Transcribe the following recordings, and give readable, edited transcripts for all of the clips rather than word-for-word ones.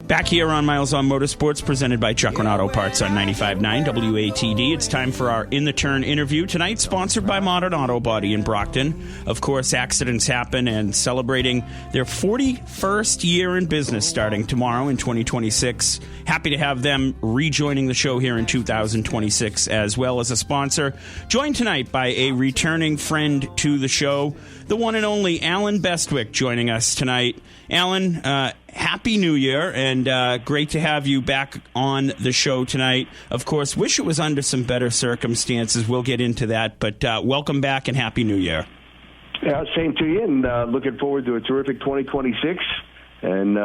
Back here on Miles on Motorsports, presented by Chuck Auto Parts on 95.9 WATD. It's time for our In the Turn interview. Tonight, sponsored by Modern Auto Body in Brockton. Of course, accidents happen, and celebrating their 41st year in business starting tomorrow in 2026. Happy to have them rejoining the show here in 2026 as well as a sponsor. Joined tonight by a returning friend to the show, the one and only Alan Bestwick, joining us tonight. Alan, Happy New Year, and great to have you back on the show tonight. Of course, wish it was under some better circumstances. We'll get into that, but welcome back and Happy New Year. Yeah, same to you, and looking forward to a terrific 2026, and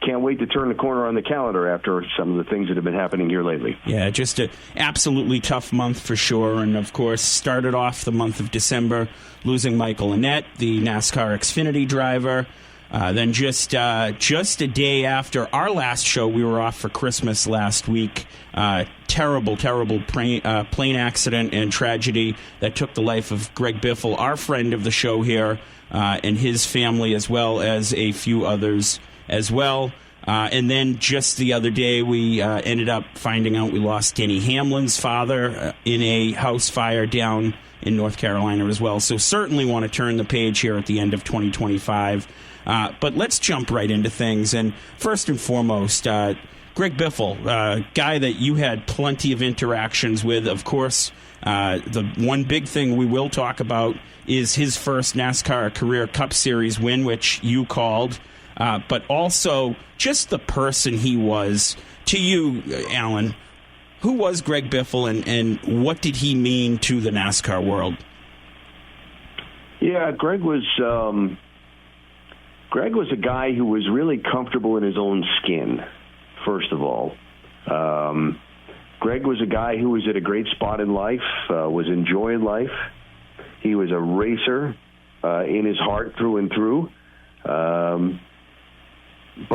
can't wait to turn the corner on the calendar after some of the things that have been happening here lately. Yeah, just an absolutely tough month for sure, and of course, started off the month of December losing Michael Annett, the NASCAR Xfinity driver. Then just a day after our last show, we were off for Christmas last week. Terrible plane accident and tragedy that took the life of Greg Biffle, our friend of the show here, and his family, as well as a few others as well. And then just the other day, we ended up finding out we lost Denny Hamlin's father in a house fire down in North Carolina as well. So certainly want to turn the page here at the end of 2025. But let's jump right into things. And first and foremost, Greg Biffle, guy that you had plenty of interactions with. Of course, the one big thing we will talk about is his first NASCAR Career Cup Series win, which you called. But also just the person he was to you, Alan. Who was Greg Biffle, and what did he mean to the NASCAR world? Yeah, Greg was a guy who was really comfortable in his own skin, first of all. Greg was a guy who was at a great spot in life, was enjoying life. He was a racer in his heart through and through. But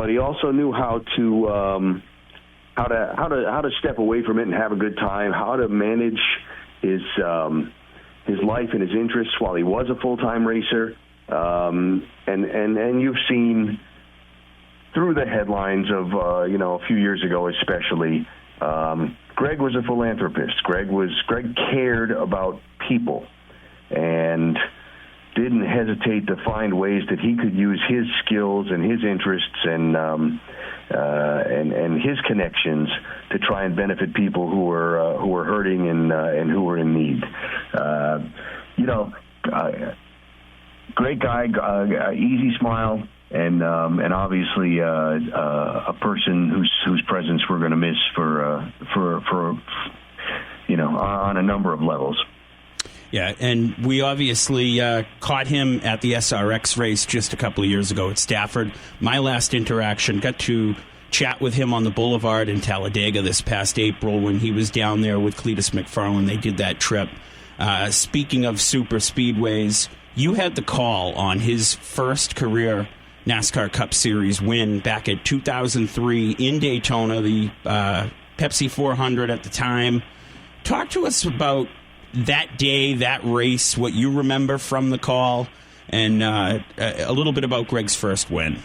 he also knew how to step away from it and have a good time, how to manage his life and his interests while he was a full-time racer. And you've seen through the headlines of a few years ago especially, Greg was a philanthropist. Greg cared about people and didn't hesitate to find ways that he could use his skills and his interests and his connections to try and benefit people who were hurting and who were in need. Great guy, easy smile, and obviously a person whose presence we're going to miss for on a number of levels. Yeah, and we obviously caught him at the SRX race just a couple of years ago at Stafford. My last interaction, got to chat with him on the Boulevard in Talladega this past April when he was down there with Cletus McFarland. They did that trip. Speaking of super speedways, you had the call on his first career NASCAR Cup Series win back at 2003 in Daytona, the Pepsi 400 at the time. Talk to us about that day, that race, what you remember from the call, and a little bit about Greg's first win.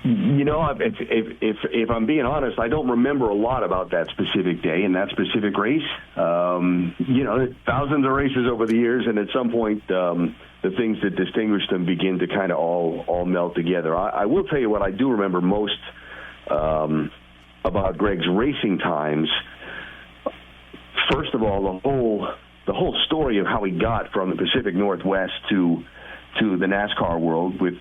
If I'm being honest, I don't remember a lot about that specific day and that specific race. Thousands of races over the years, and at some point, the things that distinguish them begin to kind of all melt together. I will tell you what I do remember most about Greg's racing times. First of all, the whole story of how he got from the Pacific Northwest to the NASCAR world, with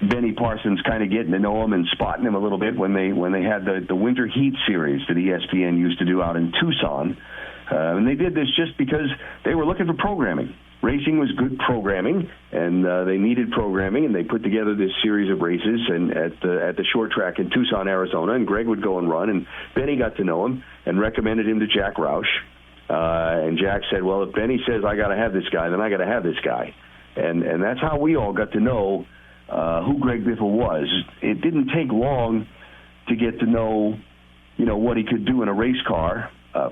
Benny Parsons kind of getting to know him and spotting him a little bit when they had the Winter Heat series that ESPN used to do out in Tucson. And they did this just because they were looking for programming. Racing was good programming, and they needed programming, and they put together this series of races and at the short track in Tucson, Arizona, and Greg would go and run, and Benny got to know him and recommended him to Jack Roush. And Jack said, well, if Benny says I got to have this guy, then I got to have this guy. And that's how we all got to know who Greg Biffle was. It didn't take long to get to know, what he could do in a race car.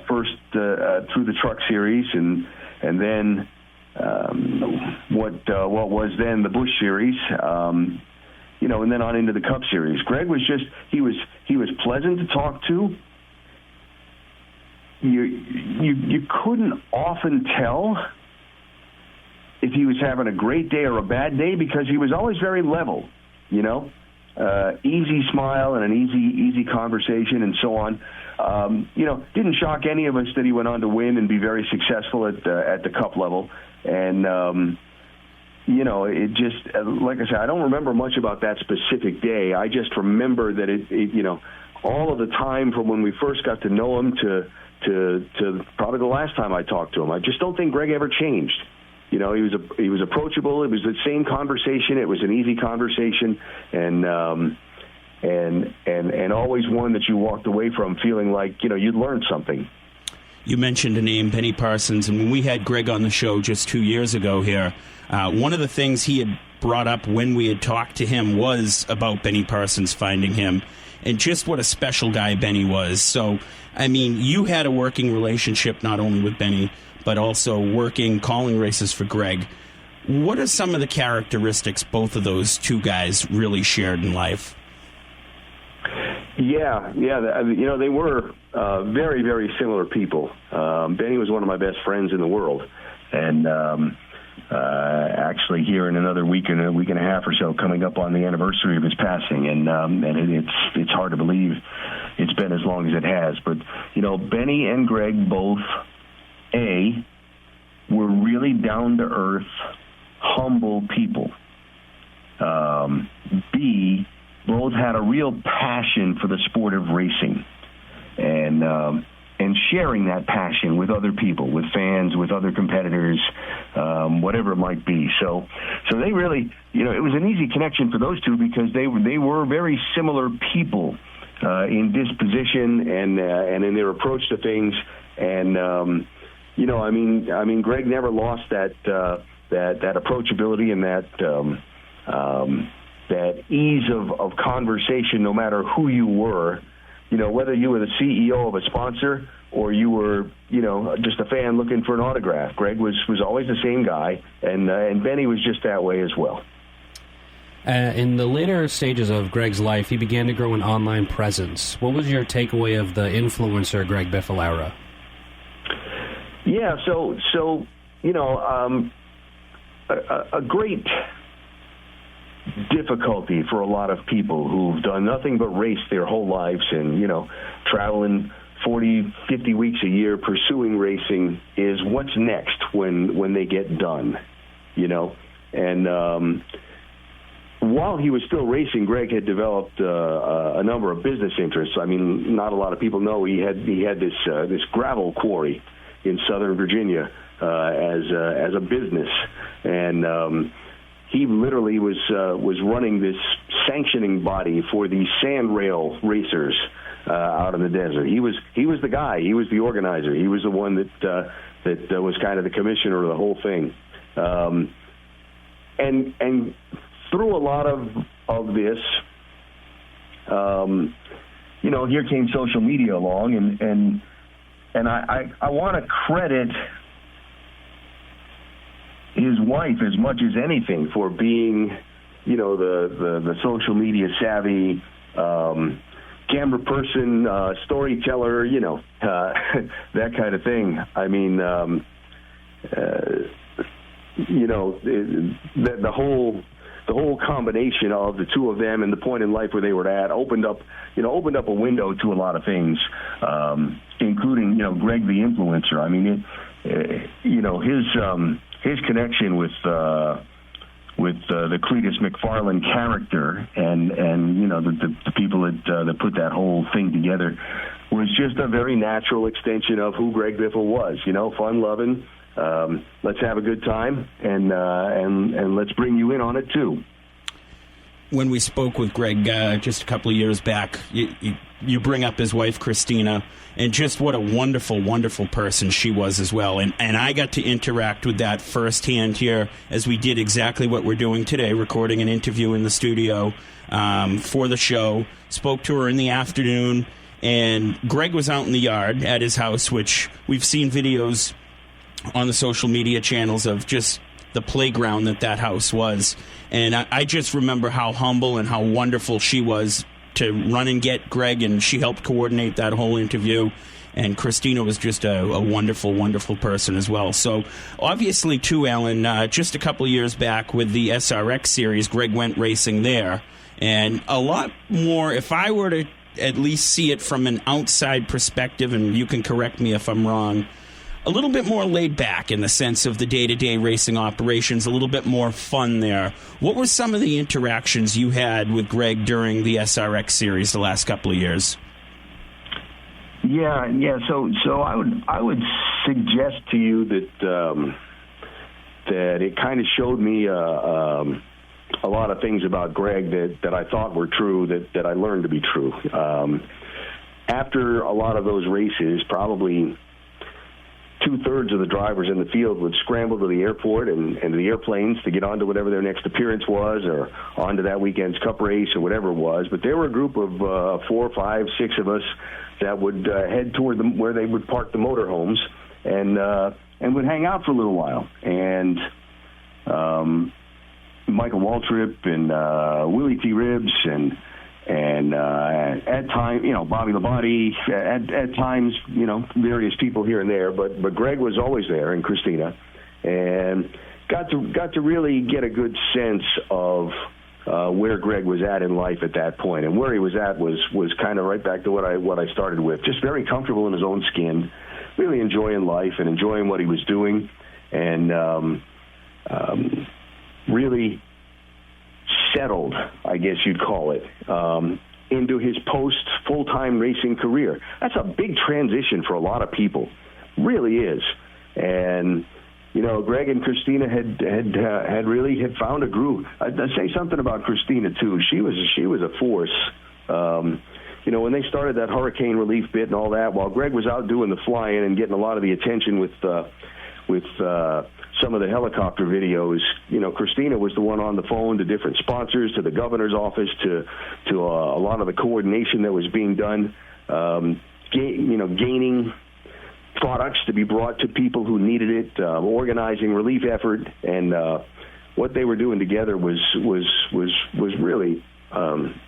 First through the Truck Series, and then what was then the Busch Series. and then on into the Cup Series. Greg was he was pleasant to talk to. You couldn't often tell if he was having a great day or a bad day because he was always very level, easy smile and an easy conversation and so on. Didn't shock any of us that he went on to win and be very successful at the Cup level. And, it just, like I said, I don't remember much about that specific day. I just remember that all of the time from when we first got to know him to probably the last time I talked to him. I just don't think Greg ever changed. He was approachable. It was the same conversation. It was an easy conversation, and always one that you walked away from feeling like you'd learned something. You mentioned a name, Benny Parsons, and when we had Greg on the show just 2 years ago here, one of the things he had brought up when we had talked to him was about Benny Parsons finding him, and just what a special guy Benny was. So, I mean, you had a working relationship not only with Benny, but also calling races for Greg. What are some of the characteristics both of those two guys really shared in life? Yeah. They were very, very similar people. Benny was one of my best friends in the world, and actually here in another week and a half or so, coming up on the anniversary of his passing, and it's hard to believe it's been as long as it has. But Benny and Greg both were really down to earth, humble people. B, both had a real passion for the sport of racing, and sharing that passion with other people, with fans, with other competitors, whatever it might be. So they really, it was an easy connection for those two because they were very similar people in disposition and in their approach to things. And Greg never lost that approachability and that ease of conversation, no matter who you were, whether you were the CEO of a sponsor or you were, just a fan looking for an autograph. Greg was always the same guy, and Benny was just that way as well. In the later stages of Greg's life, he began to grow an online presence. What was your takeaway of the influencer Greg Biffle era? Yeah, a great difficulty for a lot of people who've done nothing but race their whole lives and, traveling 40, 50 weeks a year pursuing racing is what's next when they get done, And while he was still racing, Greg had developed a number of business interests. I mean, not a lot of people know he had this gravel quarry in Southern Virginia as a business, and he literally was running this sanctioning body for the sand rail racers out in the desert. He was the guy. He was the organizer. He was the one that was kind of the commissioner of the whole thing. And through a lot of this, here came social media along, and I want to credit his wife as much as anything for being, the social media savvy camera person, storyteller, that kind of thing. I mean, the whole combination of the two of them and the point in life where they were at opened up a window to a lot of things, including, Greg the influencer. I mean, his connection with the Cletus McFarland character and the people that put that whole thing together was just a very natural extension of who Greg Biffle was. Fun loving. Let's have a good time and let's bring you in on it too. When we spoke with Greg just a couple of years back, you bring up his wife Christina, and just what a wonderful, wonderful person she was as well. And I got to interact with that firsthand here as we did exactly what we're doing today, recording an interview in the studio for the show. Spoke to her in the afternoon, and Greg was out in the yard at his house, which we've seen videos on the social media channels of just the playground that house was. And I just remember how humble and how wonderful she was to run and get Greg, and she helped coordinate that whole interview. And Christina was just a wonderful, wonderful person as well. So obviously, too, Alan, just a couple of years back with the SRX series, Greg went racing there. And a lot more, if I were to at least see it from an outside perspective, and you can correct me if I'm wrong, a little bit more laid back in the sense of the day-to-day racing operations, a little bit more fun there. What were some of the interactions you had with Greg during the SRX series the last couple of years? Yeah. So I would suggest to you that that it kind of showed me a lot of things about Greg that I thought were true, that I learned to be true. After a lot of those races, probably 2/3 of the drivers in the field would scramble to the airport and to the airplanes to get onto whatever their next appearance was, or onto that weekend's cup race or whatever it was. But there were a group of 4, 5, 6 of us that would head toward where they would park the motorhomes and would hang out for a little while. And Michael Waltrip and Willie T. Ribbs and at times, Bobby Labonte, at times, various people here and there, but Greg was always there, and Christina, and got to really get a good sense of where Greg was at in life at that point. And where he was at was kind of right back to what I started with, just very comfortable in his own skin, really enjoying life and enjoying what he was doing, and really settled, I guess you'd call it, into his post-full-time racing career. That's a big transition for a lot of people, really is. And Greg and Christina had really found a groove. I'd say something about Christina too. She was a force. When they started that hurricane relief bit and all that, while Greg was out doing the flying and getting a lot of the attention with some of the helicopter videos, Christina was the one on the phone to different sponsors, to the governor's office, to a lot of the coordination that was being done, gaining products to be brought to people who needed it, organizing relief effort, and what they were doing together was really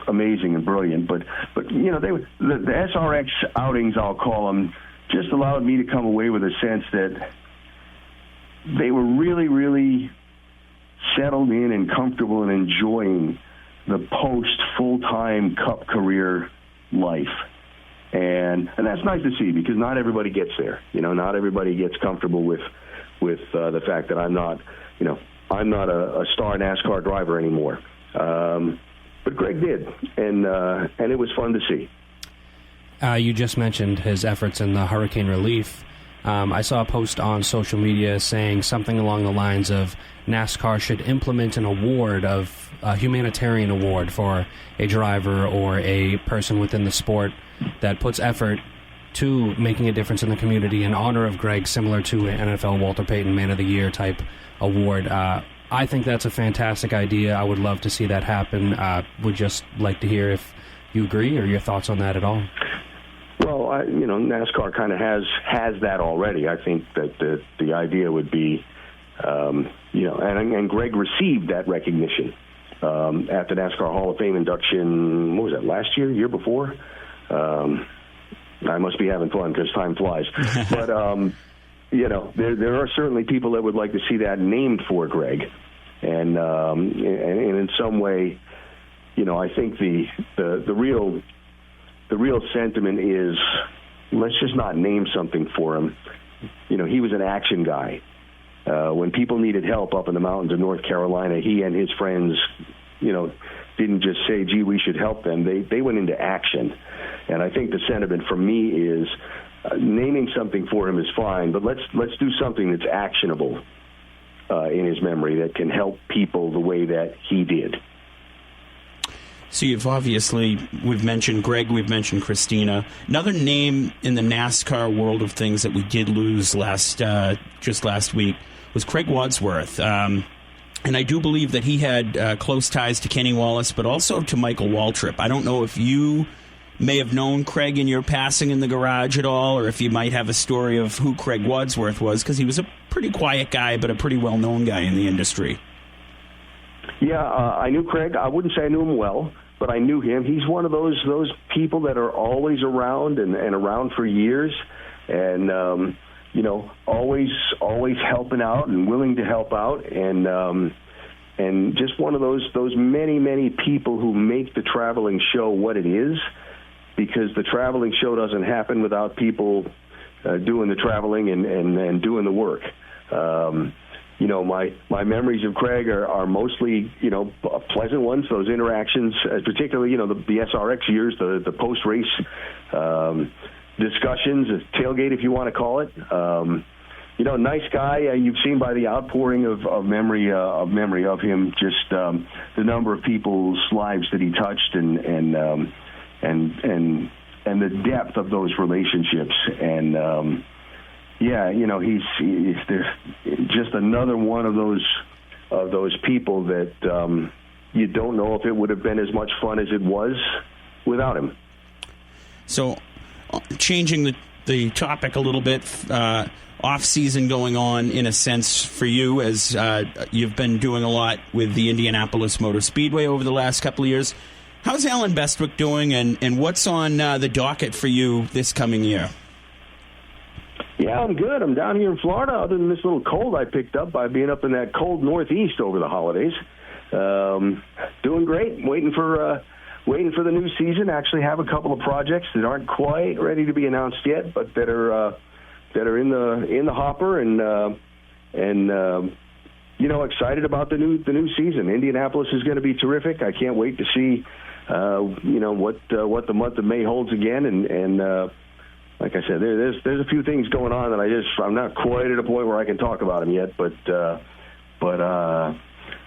amazing and brilliant. But the SRX outings, I'll call them, just allowed me to come away with a sense that they were really, really settled in and comfortable and enjoying the post-full-time Cup career life. And that's nice to see, because not everybody gets there. Not everybody gets comfortable with the fact that I'm not a star NASCAR driver anymore. But Greg did, and it was fun to see. You just mentioned his efforts in the hurricane relief. I saw a post on social media saying something along the lines of NASCAR should implement an award, of a humanitarian award, for a driver or a person within the sport that puts effort to making a difference in the community in honor of Greg, similar to an NFL Walter Payton Man of the Year type award. I think that's a fantastic idea. I would love to see that happen. Would just like to hear if you agree or your thoughts on that at all. Well, NASCAR kind of has that already. I think that the idea would be, and Greg received that recognition at the NASCAR Hall of Fame induction. What was that, last year before? I must be having fun because time flies. But there are certainly people that would like to see that named for Greg, and in some way, I think the real sentiment is, let's just not name something for him. He was an action guy. When people needed help up in the mountains of North Carolina, he and his friends, didn't just say, gee, we should help them. They went into action. And I think the sentiment for me is, naming something for him is fine, but let's do something that's actionable in his memory, that can help people the way that he did. So we've mentioned Greg, we've mentioned Christina. Another name in the NASCAR world of things that we did lose just last week was Craig Wadsworth. And I do believe that he had close ties to Kenny Wallace, but also to Michael Waltrip. I don't know if you may have known Craig in your passing in the garage at all, or if you might have a story of who Craig Wadsworth was, because he was a pretty quiet guy, but a pretty well-known guy in the industry. Yeah, I knew Craig. I wouldn't say I knew him well, but I knew him. He's one of those people that are always around and around for years, and always helping out and willing to help out, and just one of those many people who make the traveling show what it is, because the traveling show doesn't happen without people doing the traveling and doing the work. My memories of Craig are mostly, pleasant ones, those interactions, particularly, the SRX years, the post-race discussions, tailgate, if you want to call it. Nice guy. You've seen by the outpouring of memory of him, just the number of people's lives that he touched and the depth of those relationships. And he's just another one of those people that you don't know if it would have been as much fun as it was without him. So, changing the topic a little bit, off-season going on in a sense for you, as you've been doing a lot with the Indianapolis Motor Speedway over the last couple of years. How's Alan Bestwick doing, and what's on the docket for you this coming year? Yeah, I'm good. I'm down here in Florida, other than this little cold I picked up by being up in that cold Northeast over the holidays. Doing great. Waiting for the new season. Actually have a couple of projects that aren't quite ready to be announced yet, but that are in the hopper, and excited about the new season. Indianapolis is going to be terrific. I can't wait to see what the month of May holds again, and like I said, there's a few things going on that I'm not quite at a point where I can talk about them yet, but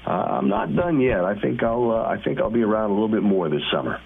I'm not done yet. I think I'll be around a little bit more this summer.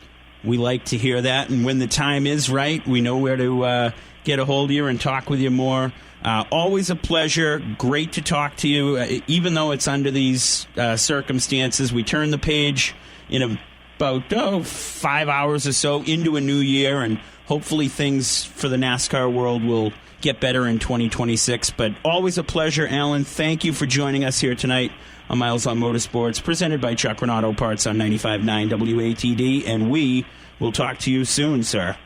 We like to hear that, and when the time is right, we know where to get a hold of you and talk with you more. Always a pleasure. Great to talk to you, even though it's under these circumstances. We turn the page in about 5 hours or so into a new year, and hopefully things for the NASCAR world will get better in 2026. But always a pleasure, Alan. Thank you for joining us here tonight on Miles on Motorsports, presented by Chuck Auto Parts on 95.9 WATD, and we will talk to you soon, sir.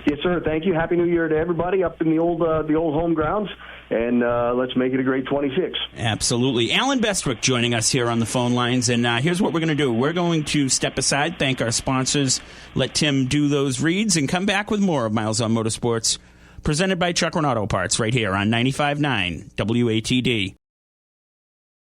Yes, sir. Thank you. Happy New Year to everybody up in the old home grounds, and let's make it a great 26. Absolutely. Alan Bestwick joining us here on the phone lines, and here's what we're going to do. We're going to step aside, thank our sponsors, let Tim do those reads, and come back with more of Miles on Motorsports, presented by Chuck Auto Parts right here on 95.9 WATD.